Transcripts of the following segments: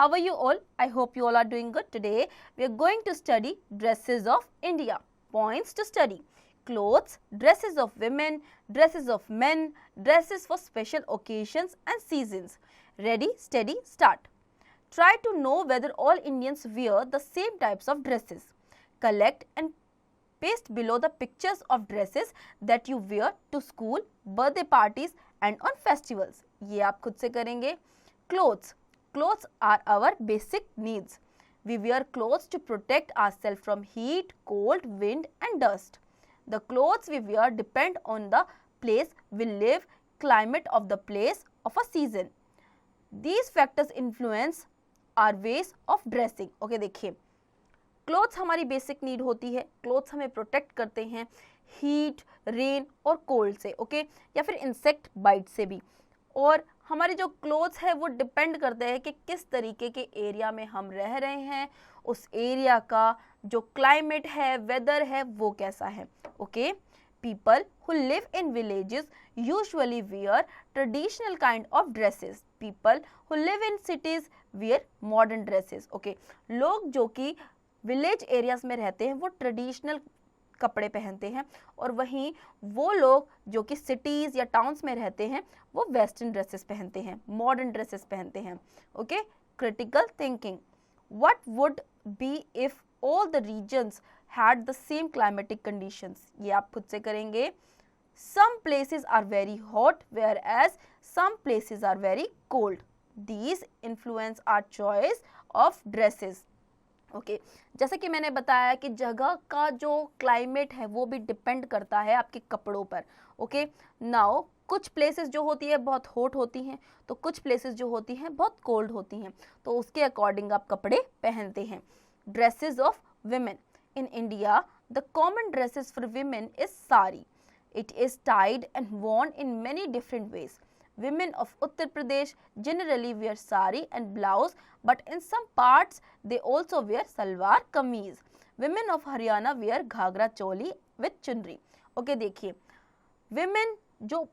How are you all? I hope you all are doing good. Today we are going to study dresses of India. Points to study: clothes, dresses of women, dresses of men, dresses for special occasions and seasons. Ready, steady, start. Try to know whether all Indians wear the same types of dresses. Collect and paste below the pictures of dresses that you wear to school, birthday parties and on festivals. ये आप खुद से करेंगे. Clothes. Clothes are our basic needs. We wear clothes to protect ourselves from heat, cold, wind and dust. The clothes we wear depend on the place we live, climate of the place, of a season. These factors influence our ways of dressing. Okay, देखिए, clothes हमारी basic need होती है. Clothes हमें protect करते हैं heat, rain और cold से, okay, या फिर इंसेक्ट बाइट से भी. और हमारे जो क्लोथ्स है वो डिपेंड करते हैं कि किस तरीके के एरिया में हम रह रहे हैं, उस एरिया का जो क्लाइमेट है, वेदर है, वो कैसा है. Okay, people who live in villages usually wear traditional kind of dresses. People who live in cities wear modern dresses. Okay, लोग जो कि विलेज एरियाज में रहते हैं वो ट्रेडिशनल कपड़े पहनते हैं, और वहीं वो लोग जो कि सिटीज़ या टाउन्स में रहते हैं वो वेस्टर्न ड्रेसेस पहनते हैं, मॉडर्न ड्रेसेस पहनते हैं. Okay, critical thinking. What would be if all the regions had the same climatic conditions. ये आप खुद से करेंगे. Some places are very hot whereas some places are very cold. These influence our choice of dresses. Okay, जैसे कि मैंने बताया कि जगह का जो क्लाइमेट है वो भी डिपेंड करता है आपके कपड़ों पर. ओके, नाउ कुछ प्लेसेस जो होती है बहुत हॉट होती हैं, तो कुछ प्लेसेस जो होती हैं बहुत कोल्ड होती हैं, तो उसके अकॉर्डिंग आप कपड़े पहनते हैं. Dresses of women. In India, the common dresses for women is sari. It is tied and worn in many different ways. Women of Uttar Pradesh generally wear sari and blouse, but in some parts they also wear salwar kameez. Women of Haryana wear ghagra choli with chunri. Okay, देखिए, women जो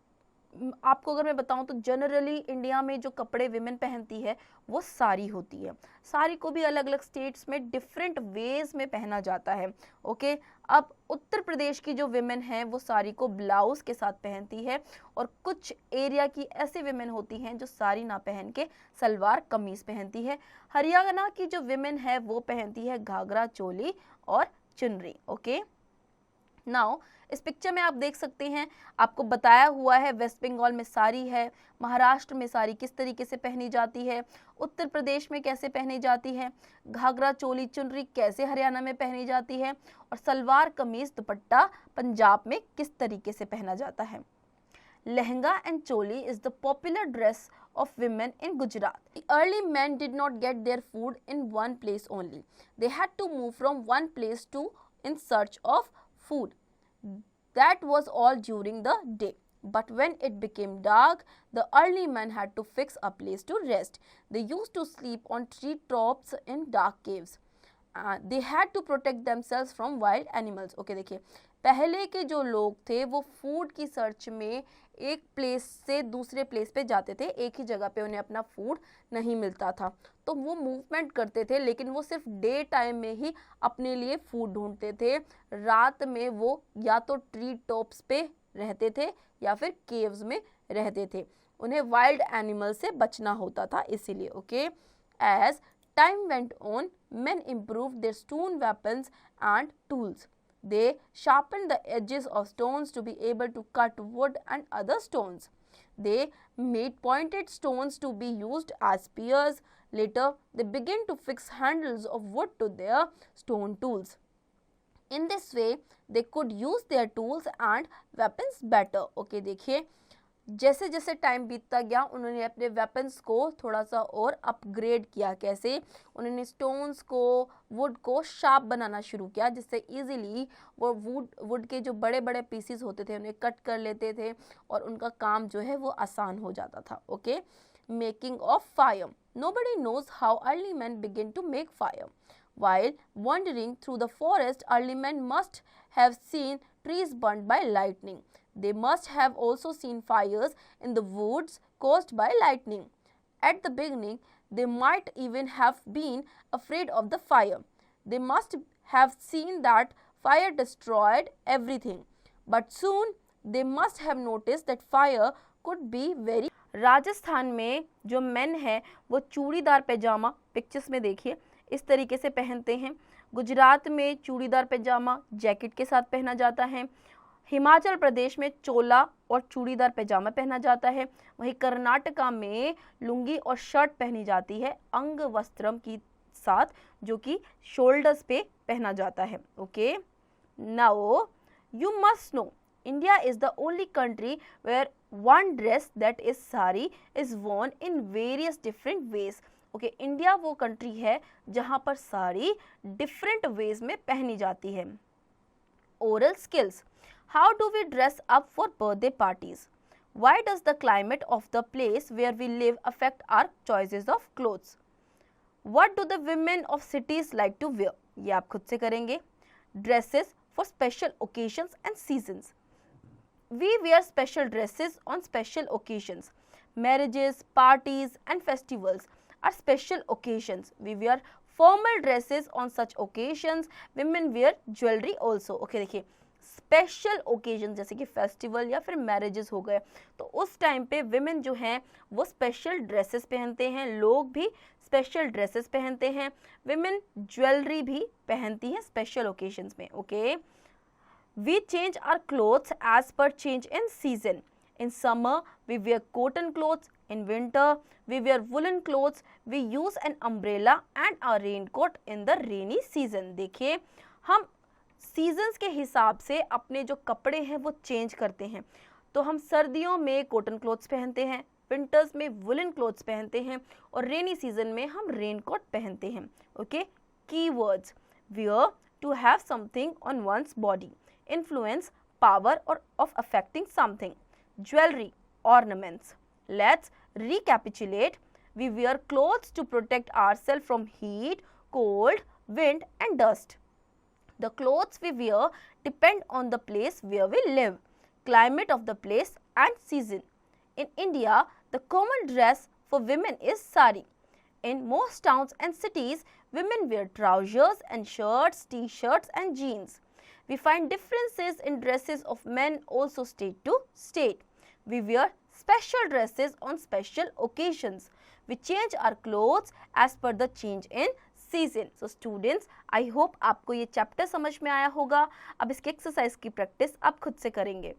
आपको अगर मैं बताऊं तो generally India में जो कपड़े विमेन पहनती है वो साड़ी होती है. साड़ी को भी अलग अलग स्टेट्स में डिफरेंट वेज में पहना जाता है. ओके, अब उत्तर प्रदेश की जो विमेन है वो साड़ी को ब्लाउज के साथ पहनती है, और कुछ एरिया की ऐसे विमेन होती हैं जो साड़ी ना पहन के सलवार कमीज पहनती है. हरियाणा की जो विमेन है वो पहनती है घाघरा चोली और चुनरी. ओके, नाउ इस पिक्चर में आप देख सकते हैं, आपको बताया हुआ है वेस्ट बंगाल में साड़ी है, महाराष्ट्र में साड़ी किस तरीके से पहनी जाती है, उत्तर प्रदेश में कैसे पहनी जाती है, घाघरा चोली चुनरी कैसे हरियाणा में पहनी जाती है, और सलवार कमीज दुपट्टा पंजाब में किस तरीके से पहना जाता है. Lehenga and choli is the popular dress of women in Gujarat. The early men did not get their food in one place only. They had to move from one place to in search of food. That was all during the day. But when it became dark, the early men had to fix a place to rest. They used to sleep on tree tops in dark caves. They had to protect themselves from wild animals. Okay, देखिए, पहले के जो लोग थे वो food की search में एक प्लेस से दूसरे प्लेस पे जाते थे. एक ही जगह पे उन्हें अपना फूड नहीं मिलता था, तो वो मूवमेंट करते थे, लेकिन वो सिर्फ डे टाइम में ही अपने लिए फूड ढूंढते थे. रात में वो या तो ट्री टॉप्स पे रहते थे या फिर केव्स में रहते थे. उन्हें वाइल्ड एनिमल से बचना होता था इसीलिए. Okay, as time went on, men improved their stone weapons and tools. They sharpened the edges of stones to be able to cut wood and other stones. They made pointed stones to be used as spears. Later, they began to fix handles of wood to their stone tools. In this way, they could use their tools and weapons better. Okay, देखिए, जैसे जैसे time बीतता गया उन्होंने अपने weapons को थोड़ा सा और अपग्रेड किया. कैसे? उन्होंने स्टोन्स को, वुड को शार्प बनाना शुरू किया, जिससे इजीली वो वुड के जो बड़े बड़े पीसेस होते थे उन्हें कट कर लेते थे और उनका काम जो है वो आसान हो जाता था. Okay, making of fire. Nobody knows how early man begin to make fire. While wandering through the forest, early men must have seen trees burned by lightning. They must have also seen fires in the woods caused by lightning. At the beginning, They might even have been afraid of the fire. They must have seen that fire destroyed everything. But soon they must have noticed that fire could be very. Rajasthan में जो main है वो चूड़ीदार पैजामा, pictures में देखिए इस तरीके से पहनते हैं। गुजरात में चूड़ीदार पैजामा जैकेट के साथ पहना जाता है। हिमाचल प्रदेश में चोला और चूड़ीदार पैजामा पहना जाता है। वहीं कर्नाटका में लुंगी और शर्ट पहनी जाती है अंग वस्त्रम की साथ, जो कि शोल्डर्स पे पहना जाता है। Okay, now you must know India is the only country where one dress, that is sari, is worn in various different ways. Okay, India वो country है जहाँ पर साड़ी different ways में पहनी जाती है। Oral skills. How do we dress up for birthday parties? Why does the climate of the place where we live affect our choices of clothes? What do the women of cities like to wear? ये आप खुद से करेंगे। Dresses for special occasions and seasons. We wear special dresses on special occasions. Marriages, parties and festivals are special occasions. We wear formal dresses on such occasions. Women wear jewelry also. Okay, देखिए special occasion जैसे कि festival या फिर marriages हो गए, तो उस time पे विमेन जो हैं वो स्पेशल ड्रेसेस पहनते हैं, लोग भी स्पेशल ड्रेसेस पहनते हैं, विमेन ज्वेलरी भी पहनती हैं स्पेशल ओकेजन्स में। Okay, We change our clothes as per change in season. In summer, we wear cotton clothes. In winter, we wear woolen clothes. We use an umbrella and a raincoat in the rainy season. देखिए हम seasons के हिसाब से अपने जो कपड़े हैं वो चेंज करते हैं। तो हम सर्दियों में कॉटन क्लोथ्स पहनते हैं, विंटर्स में वुलन क्लोथ्स पहनते हैं और रेनी सीजन में हम रेनकोट पहनते हैं। Okay, keywords: wear, to have something on one's body. Influence, power or of affecting something. Jewelry, ornaments. Let's recapitulate. We wear clothes to protect ourselves from heat, cold, wind and dust. The clothes we wear depend on the place where we live, climate of the place and season. In India, the common dress for women is sari. In most towns and cities, women wear trousers and shirts, t-shirts and jeans. We find differences in dresses of men also state to state. We wear special dresses on special occasions. We change our clothes as per the change in season. So students, I hope आपको ये chapter समझ में आया होगा। अब इसके exercise की practice आप खुद से करेंगे।